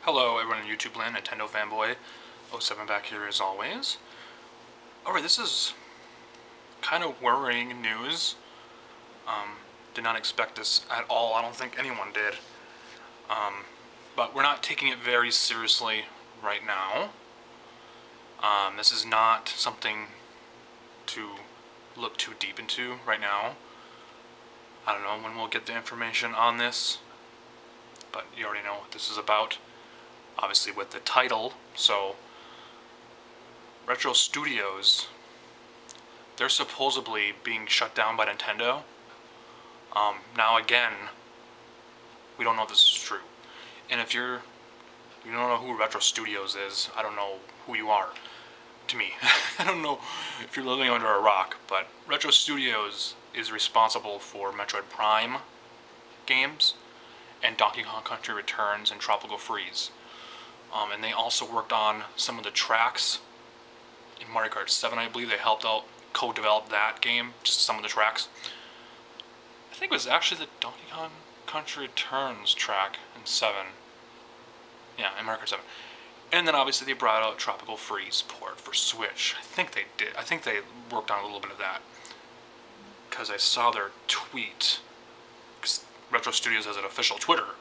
Hello everyone in YouTube land, Nintendo Fanboy 07 back here as always. Alright, this is kind of worrying news. Did not expect this at all, I don't think anyone did. But we're not taking it very seriously right now. This is not something to look too deep into right now. I don't know when we'll get the information on this, but you already know what this is about. Obviously with the title, so Retro Studios, they're supposedly being shut down by Nintendo. Now again, we don't know if this is true. And if you don't know who Retro Studios is, I don't know who you are, to me. I don't know if you're living under a rock, but Retro Studios is responsible for Metroid Prime games and Donkey Kong Country Returns and Tropical Freeze. And they also worked on some of the tracks in Mario Kart 7, I believe. They helped out co-develop that game, just some of the tracks. I think it was actually the Donkey Kong Country Returns track in 7. Yeah, in Mario Kart 7. And then obviously they brought out Tropical Freeze port for Switch. I think they did. I think they worked on a little bit of that, because I saw their tweet. Because Retro Studios has an official Twitter,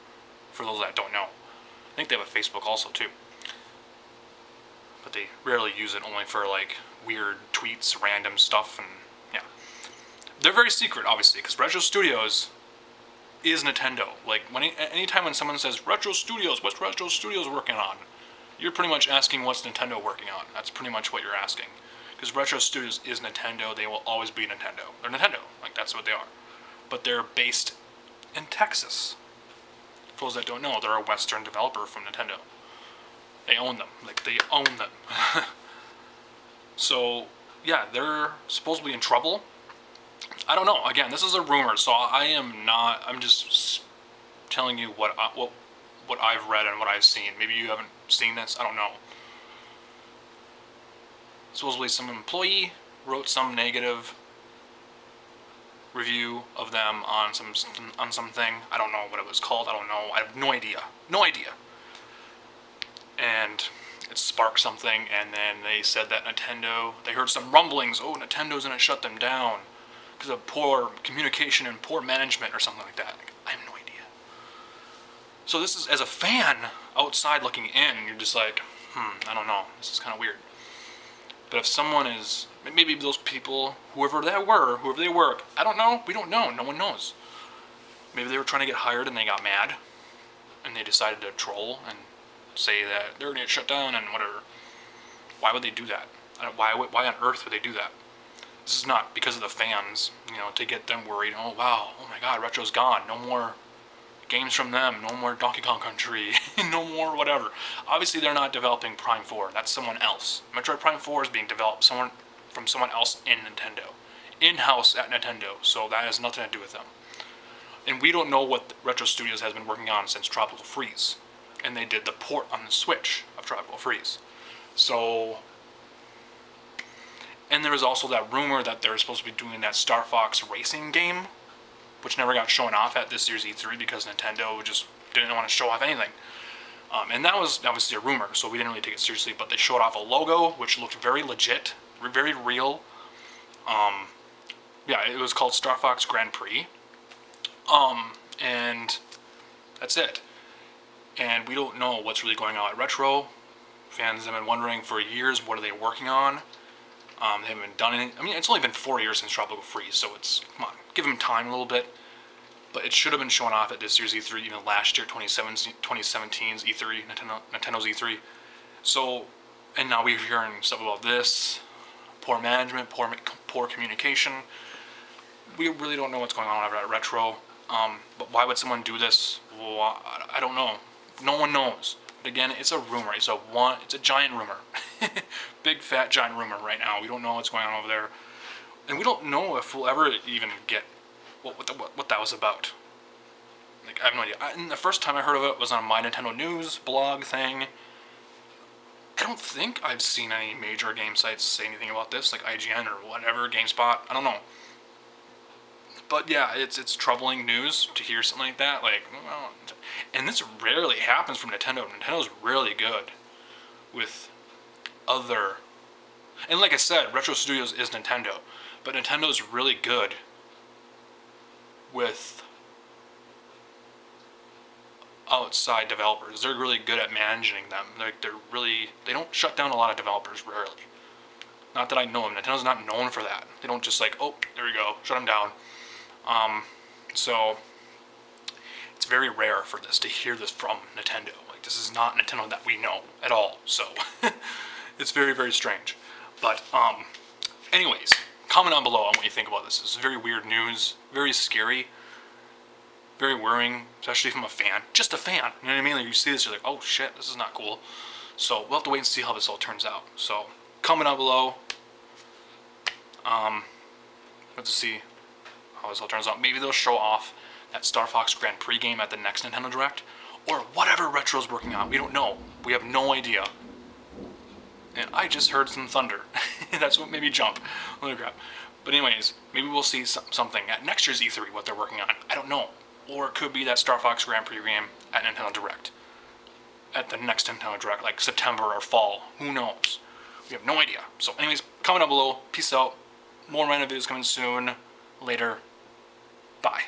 for those that don't know. I think they have a Facebook also too, but they rarely use it, only for like weird tweets, random stuff, and yeah. They're very secret, obviously, because Retro Studios is Nintendo. Like, anytime when someone says Retro Studios, what's Retro Studios working on? You're pretty much asking what's Nintendo working on. That's pretty much what you're asking. Because Retro Studios is Nintendo, they will always be Nintendo. They're Nintendo, like that's what they are. But they're based in Texas. For those that don't know, they're a Western developer from Nintendo. They own them. Like, they own them. So, yeah, they're supposedly in trouble. I don't know. Again, this is a rumor, so I'm just telling you what I've read and what I've seen. Maybe you haven't seen this. I don't know. Supposedly some employee wrote some negative review of them on something. I don't know what it was called. I don't know. I have no idea. No idea. And it sparked something, and then they said that they heard some rumblings. Oh, Nintendo's gonna shut them down because of poor communication and poor management or something like that. Like, I have no idea. So this is, as a fan outside looking in, you're just like, I don't know. This is kind of weird. But if someone is, maybe those people, whoever they work, I don't know, we don't know, no one knows. Maybe they were trying to get hired and they got mad, and they decided to troll and say that they're going to get shut down and whatever. Why would they do that? Why on earth would they do that? This is not because of the fans, to get them worried. Oh wow, oh my god, Retro's gone, no more games from them, no more Donkey Kong Country, no more whatever. Obviously they're not developing Prime 4, that's someone else. Metroid Prime 4 is being developed from someone else in Nintendo. In-house at Nintendo, so that has nothing to do with them. And we don't know what Retro Studios has been working on since Tropical Freeze. And they did the port on the Switch of Tropical Freeze. So, and there was also that rumor that they're supposed to be doing that Star Fox racing game, which never got shown off at this year's E3 because Nintendo just didn't want to show off anything. And that was obviously a rumor, so we didn't really take it seriously, but they showed off a logo, which looked very legit, very real. Yeah, it was called Star Fox Grand Prix. And that's it. And we don't know what's really going on at Retro. Fans have been wondering for years, what are they working on? They haven't been done anything. I mean, it's only been 4 years since Tropical Freeze, so come on, give them time a little bit. But it should have been shown off at this year's E3, even last year, 2017's E3, Nintendo's E3. So, and now we're hearing stuff about this, poor management, poor communication. We really don't know what's going on over at Retro. But why would someone do this? Well, I don't know. No one knows. But again, it's a rumor. It's a giant rumor. Big fat giant rumor right now. We don't know what's going on over there. And we don't know if we'll ever even get what that was about. Like, I have no idea. And the first time I heard of it was on My Nintendo News blog thing. I don't think I've seen any major game sites say anything about this, like IGN or whatever, GameSpot. I don't know. But yeah, it's troubling news to hear something like that. Like, well, and this rarely happens from Nintendo. Nintendo's really good with other, and like I said, Retro Studios is Nintendo, but Nintendo's really good with outside developers. They're really good at managing them. Like they don't shut down a lot of developers rarely. Not that I know of. Nintendo's not known for that. They don't just like, oh, there we go, shut them down. So it's very rare for this to hear this from Nintendo. Like this is not Nintendo that we know at all. So it's very, very strange. But anyways, comment down below on what you think about this. This is very weird news, very scary, very worrying, especially from a fan. Just a fan. You know what I mean? Like you see this, you're like, oh shit, this is not cool. So we'll have to wait and see how this all turns out. So comment down below. Let's see how this all turns out. Maybe they'll show off that Star Fox Grand Prix game at the next Nintendo Direct, or whatever Retro's working on. We don't know. We have no idea. And I just heard some thunder. That's what made me jump. Holy crap. But anyways, maybe we'll see something at next year's E3, what they're working on. I don't know. Or it could be that Star Fox Grand Prix game at Nintendo Direct. At the next Nintendo Direct, like September or fall. Who knows? We have no idea. So anyways, comment down below. Peace out. More random videos coming soon. Later. Bye.